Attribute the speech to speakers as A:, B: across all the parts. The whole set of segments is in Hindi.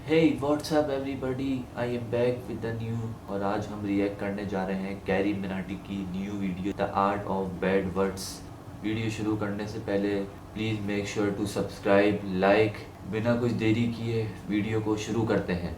A: Hey, what's up everybody? I am back with the new और आज हम रिएक्ट करने जा रहे हैं कैरी मिनाटी की new video the art of bad words. Video शुरू करने से पहले please make sure to subscribe, like. बिना कुछ देरी किए वीडियो को शुरू करते हैं।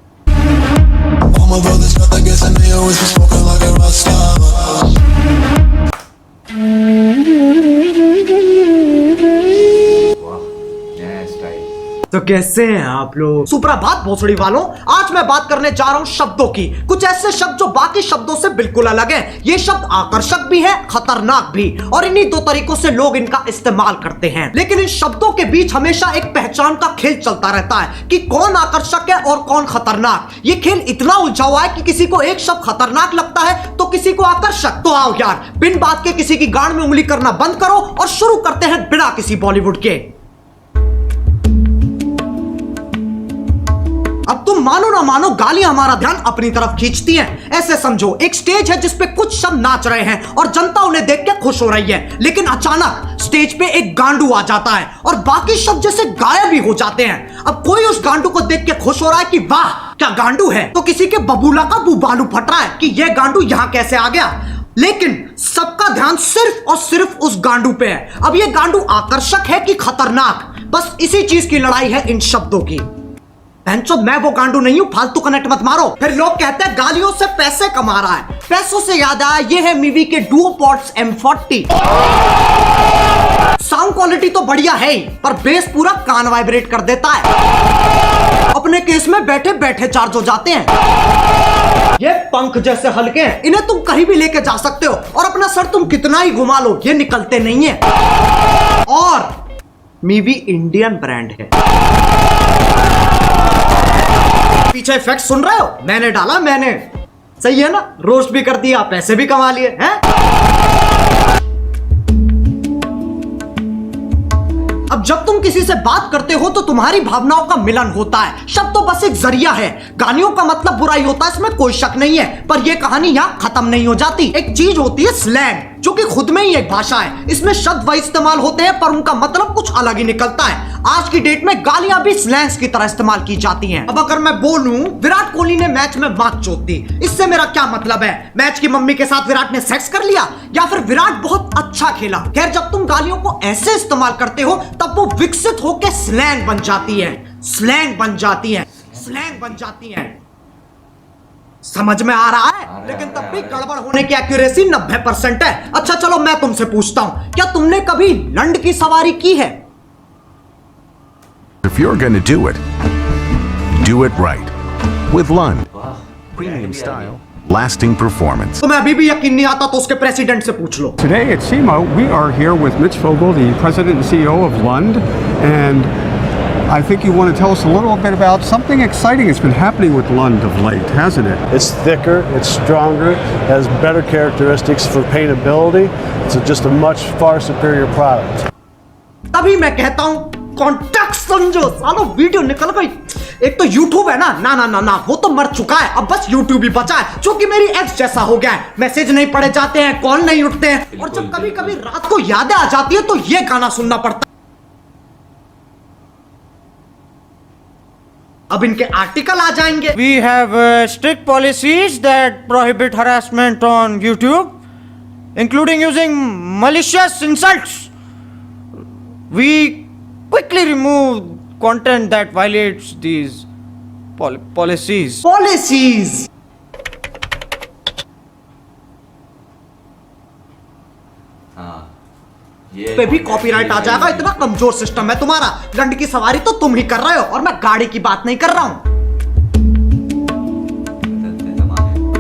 B: तो कैसे हैं आप लोग? सुप्रभात भोसड़ी वालों, आज मैं बात करने जा रहा हूं शब्दों की। कुछ ऐसे शब्द जो बाकी शब्दों से बिल्कुल अलग हैं। ये शब्द आकर्षक भी है, खतरनाक भी, और इन्हीं दो तरीकों से लोग इनका इस्तेमाल करते हैं। लेकिन इन शब्दों के बीच हमेशा एक पहचान का खेल चलता रहता है कि कौन आकर्षक है और कौन खतरनाक। ये खेल इतना उलझा हुआ है कि किसी को एक शब्द खतरनाक लगता है तो किसी को आकर्षक। तो आओ यार, बिन बात के किसी की गांड में उंगली करना बंद करो और शुरू करते हैं बिना किसी बॉलीवुड के। अब तुम मानो ना मानो, गालियां हमारा ध्यान अपनी तरफ खींचती हैं। ऐसे समझो, एक स्टेज है जिसपे कुछ शब्द नाच रहे हैं और जनता उन्हें देख के खुश हो रही है, लेकिन अचानक स्टेज पे एक गांडू आ जाता है और बाकी शब्द जैसे गायब ही हो जाते हैं। अब कोई उस गांडू को देख के खुश हो रहा है कि वाह क्या गांडू है, तो किसी के बबूला का बुबालू फट रहा है कि यह गांडू यहां कैसे आ गया। लेकिन सबका ध्यान सिर्फ और सिर्फ उस गांडू पे है। अब यह गांडू आकर्षक है कि खतरनाक, बस इसी चीज की लड़ाई है इन शब्दों की। मैं वो गांडू नहीं हूं, फालतू कनेक्ट मत मारो। फिर लोग कहते हैं गालियों से पैसे कमा रहा है। पैसों से याद आया, ये है मीवी के डुओपॉड्स M40। साउंड क्वालिटी तो बढ़िया है ही, पर बेस पूरा कान वाइब्रेट कर देता है। अपने केस में बैठे बैठे चार्ज हो जाते हैं। ये पंख जैसे हल्के हैं, इन्हें तुम कहीं भी लेके जा सकते हो और अपना सर तुम कितना ही घुमा लो, ये निकलते नहीं है। और मीवी इंडियन ब्रांड है। पीछे इफेक्ट सुन रहे हो? मैंने डाला, मैंने। सही है ना? रोस्ट भी कर दिया, पैसे भी कमा लिए हैं। अब जब तुम किसी से बात करते हो तो तुम्हारी भावनाओं का मिलन होता है। शब्द तो बस एक जरिया है। गालियों का मतलब बुराई होता है, इसमें कोई शक नहीं है, पर यह कहानी यहां खत्म नहीं हो जाती। एक चीज होती है स्लैंग, जो कि खुद में ही एक भाषा है। इसमें शब्द वही इस्तेमाल होते हैं पर उनका मतलब कुछ अलग ही निकलता है। आज की डेट में गालियां भी स्लैंग्स की तरह इस्तेमाल की जाती हैं। अब अगर मैं बोलूं विराट कोहली ने मैच में मात चोद दी, इससे मेरा क्या मतलब है? मैच की मम्मी के साथ विराट ने सेक्स कर लिया, या फिर विराट बहुत अच्छा खेला? खैर, जब तुम गालियों को ऐसे इस्तेमाल करते हो तब वो विकसित होकर स्लैंग बन जाती है। स्लैंग बन जाती है, स्लैंग बन जाती है। समझ में आ रहा है? लेकिन तब भी गड़बड़ होने की एक्यूरेसी 90% है। अच्छा चलो, मैं तुमसे पूछता हूं, क्या तुमने कभी लंड की सवारी की है?
C: If you're going to do it right. With Lund. Premium style, lasting performance.
B: तुम्हें अभी भी यकीन नहीं आता तो उसके प्रेसिडेंट से पूछ लो।
D: Today at SEMA, we are here with Mitch Vogel, the president and CEO of Lund, and I think you want to tell us a little bit about something exciting that's been happening with Lund of late, hasn't it?
E: It's thicker, it's stronger, has better characteristics for paintability. It's just a much far superior product.
B: तभी मैं कहता हूं कॉन्टेक्स्ट समझो। सालो वीडियो निकल गई। एक तो YouTube है ना, ना ना ना ना, वो तो मर चुका है। अब बस YouTube ही बचा है, जो कि मेरी एक्स जैसा हो गया है। मैसेज नहीं पढ़े जाते हैं, कॉल नहीं उठते हैं, और जब कभी कभी रात को यादें आ जाती है तो ये गाना सुनना पड़ता है। अब इनके आर्टिकल आ जाएंगे।
F: We have strict policies that prohibit harassment on YouTube, including using malicious insults. We quickly remove content that violates these policies.
B: Policies.
A: ये
B: पे भी कॉपीराइट आ जाएगा। इतना कमजोर सिस्टम है तुम्हारा। लंड की सवारी तो तुम ही कर रहे हो और मैं गाड़ी की बात नहीं कर रहा हूं।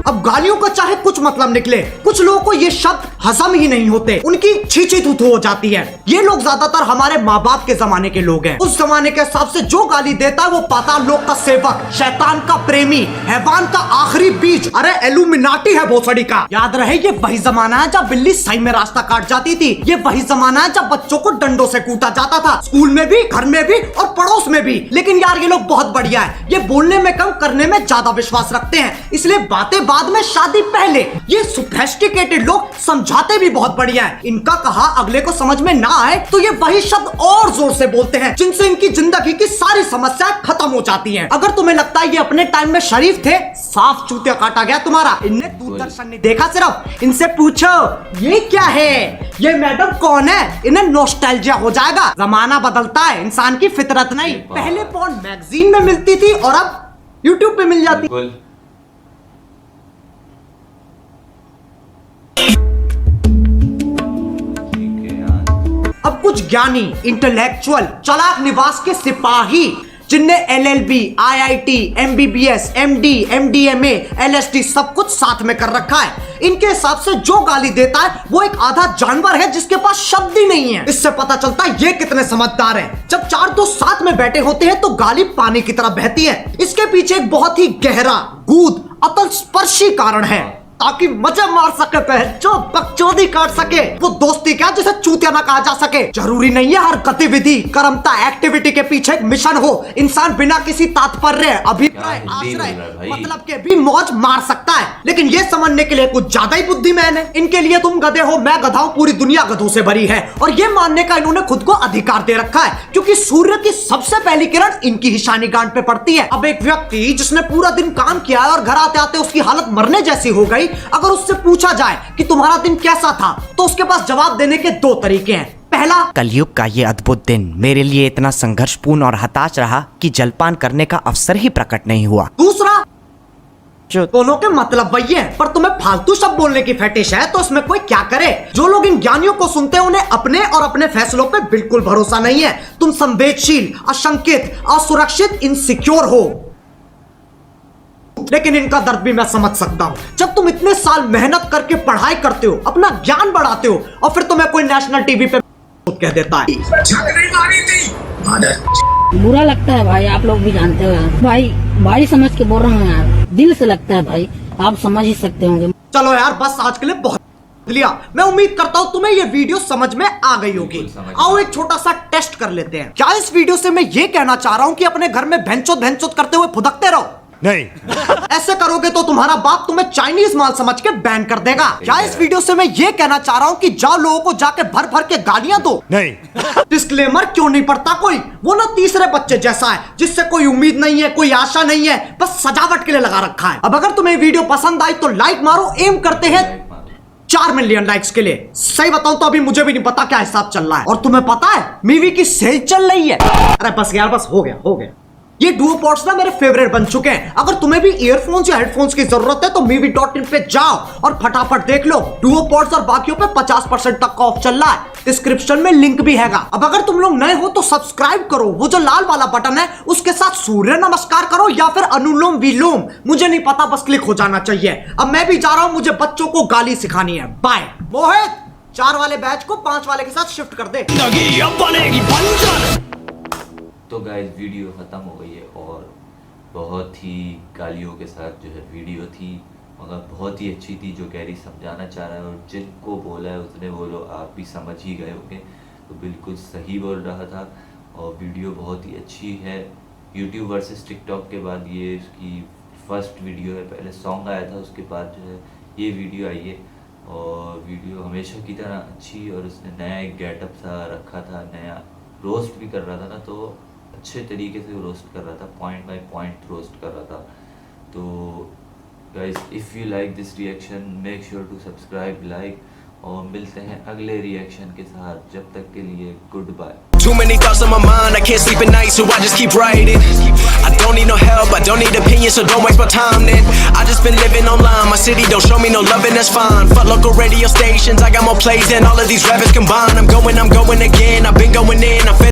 B: अब गालियों का चाहे कुछ मतलब निकले, कुछ लोगों को ये शब्द हजम ही नहीं होते, उनकी छींची थू हो जाती है। ये लोग ज्यादातर हमारे माँ बाप के जमाने के लोग हैं। उस जमाने के हिसाब से जो गाली देता है वो पाताल लोक का सेवक, शैतान का प्रेमी, हैवान का आखिरी बीज, अरे एलुमिनाटी है भोसड़ी का। याद रहे, ये वही जमाना है जब बिल्ली सही में रास्ता काट जाती थी। ये वही जमाना है जब बच्चों को डंडों से कूटा जाता था, स्कूल में भी, घर में भी और पड़ोस में भी। लेकिन यार ये लोग बहुत बढ़िया है, ये बोलने में कम करने में ज्यादा विश्वास रखते हैं, इसलिए बातें बाद में में शादी पहले। ये सोफिस्टिकेटेड लोग समझाते भी बहुत बढ़िया है। इनका कहा अगले को समझ में ना आए तो ये वही शब्द और जोर से बोलते हैं जिनसे इनकी जिंदगी की सारी समस्याएं खत्म हो जाती हैं। अगर तुम्हें लगता है ये अपने टाइम में शरीफ थे, साफ चूतिया काटा गया तुम्हारा। इनने दूरदर्शन नहीं देखा सिर्फ, इनसे पूछो ये क्या है, ये मैडम कौन है, इन्हें नॉस्टैल्जिया हो जाएगा। जमाना बदलता है, इंसान की फितरत नहीं। पहले पॉर्न मैगजीन में मिलती थी और अब यूट्यूब पे मिल जाती। अब कुछ ज्ञानी, इंटेलेक्चुअल, चालाक निवास के सिपाही जिनने LLB, IIT, MBBS, MD, MDMA, LSD सब कुछ साथ में कर रखा है, इनके हिसाब से जो गाली देता है वो एक आधा जानवर है जिसके पास शब्द ही नहीं है। इससे पता चलता है ये कितने समझदार हैं। जब चार दोस्त साथ में बैठे होते हैं तो गाली पानी की तरह बहती है। इसके पीछे एक बहुत ही गहरा, गूढ़, अतल स्पर्शी कारण है, ताकि मजे मार सके, जो बकचोदी काट सके। वो दोस्ती क्या जिसे चूतिया ना कहा जा सके। जरूरी नहीं है हर गतिविधि, कर्मता, एक्टिविटी के पीछे एक मिशन हो। इंसान बिना किसी तात्पर्य, अभिप्राय, आश्रय, मतलब के भी मौज मार सकता है, लेकिन ये समझने के लिए कुछ ज्यादा ही बुद्धिमान है। इनके लिए तुम गधे हो, मैं गधा हूं, पूरी दुनिया गधों से भरी है। और ये मानने का इन्होंने खुद को अधिकार दे रखा है क्योंकि सूर्य की सबसे पहली किरण इनकी ही शानी गांठ पे पड़ती है। अब एक व्यक्ति जिसने पूरा दिन काम किया है और घर आते आते उसकी हालत मरने जैसी हो गई, अगर उससे पूछा जाए कि तुम्हारा दिन कैसा था तो उसके पास जवाब देने के दो तरीके हैं। पहला,
G: कलयुग का ये अद्भुत दिन मेरे लिए इतना संघर्षपूर्ण और हताश रहा कि जलपान करने का अवसर ही प्रकट नहीं हुआ।
B: दूसरा, दोनों के मतलब वही है, पर तुम्हें फालतू शब्द बोलने की फेटिश है तो उसमें कोई क्या करे। जो लोग इन ज्ञानियों को सुनते हैं उन्हें अपने और अपने फैसलों पे बिल्कुल भरोसा नहीं है। तुम संवेदनशील, अशंकित, असुरक्षित, इनसिक्योर हो। लेकिन इनका दर्द भी मैं समझ सकता हूँ। जब तुम इतने साल मेहनत करके पढ़ाई करते हो, अपना ज्ञान बढ़ाते हो और फिर तुम्हें कोई नेशनल टीवी पे कह देता है।
H: बुरा लगता है भाई, आप लोग भी जानते हो यार। भाई समझ के बोल रहा हूँ यार, दिल से लगता है भाई, आप समझ ही सकते होंगे।
B: चलो यार बस आज के लिए बहुत लिया। मैं उम्मीद करता हूँ तुम्हें ये वीडियो समझ में आ गई होगी। आओ एक छोटा सा टेस्ट कर लेते हैं। क्या इस वीडियो से मैं ये कहना चाह रहा हूँ कि अपने घर में भैंचोद करते हुए फुदकते रहो?
D: नहीं।
B: ऐसे करोगे तो तुम्हारा बाप तुम्हें चाइनीज माल समझ के बैन कर देगा। क्या इस वीडियो से मैं ये कहना चाह रहा हूँ कि जाओ लोगों को जाके भर के गालियां दो?
D: नहीं।
B: डिस्क्लेमर क्यों नहीं पढ़ता कोई? वो ना तीसरे बच्चे जैसा है जिससे कोई उम्मीद नहीं है, कोई आशा नहीं है, बस सजावट के लिए लगा रखा है। अब अगर तुम्हें वीडियो पसंद आई तो लाइक मारो। एम करते हैं 4 मिलियन लाइक्स के लिए। सही बताऊं तो अभी मुझे भी नहीं पता क्या हिसाब चल रहा है। और तुम्हें पता है मीवी की सेल चल रही है। अरे बस यार, बस हो गया। ये डुओ पॉड्स ना मेरे फेवरेट बन चुके हैं। अगर तुम्हें भी ईयरफोन्स या हेडफोन्स की जरूरत है तो movie.in पे जाओ और फटाफट देख लो। डुओ पॉड्स और बाकियों पे 50% तक का ऑफ चल रहा है। डिस्क्रिप्शन में लिंक भी हैगा। अब अगर तुम लोग नए हो तो सब्सक्राइब करो, वो जो लाल वाला बटन है उसके साथ सूर्य नमस्कार करो या फिर अनुलोम विलोम, मुझे नहीं पता, बस क्लिक हो जाना चाहिए। अब मैं भी जा रहा हूं, मुझे बच्चों को गाली सिखानी है। बाय। मोहित 4 वाले बैच को 5 वाले के साथ शिफ्ट कर दे।
A: तो गाइस वीडियो ख़त्म हो गई है और बहुत ही गालियों के साथ जो है वीडियो थी, मगर बहुत ही अच्छी थी। जो कैरी समझाना चाह रहा है और जिनको बोला है उसने वो लोग आप भी समझ ही गए होंगे, तो बिल्कुल सही बोल रहा था। और वीडियो बहुत ही अच्छी है। यूट्यूब वर्सेस टिकटॉक के बाद ये उसकी फर्स्ट वीडियो है। पहले सॉन्ग आया था, उसके बाद जो है ये वीडियो आई है। और वीडियो हमेशा की तरह अच्छी, और उसने नया एक गेटअप सा रखा था, नया रोस्ट भी कर रहा था ना, तो अच्छे तरीके से रोस्ट कर रहा था, पॉइंट बाय पॉइंट रोस्ट कर रहा था। तो guys if you like this reaction make sure to subscribe, like, और मिलते हैं अगले रिएक्शन के साथ। जब तक के लिए goodbye.
I: Too many thoughts on my mind, I can't sleep at night, so I just keep writing. I don't need no help, I don't need opinions, so don't waste my time then. I just been living online, my city don't show me no love and that's fine. Fuck local radio stations, I got more plays than all of these rappers combined. I'm going again, I've been going in, I'm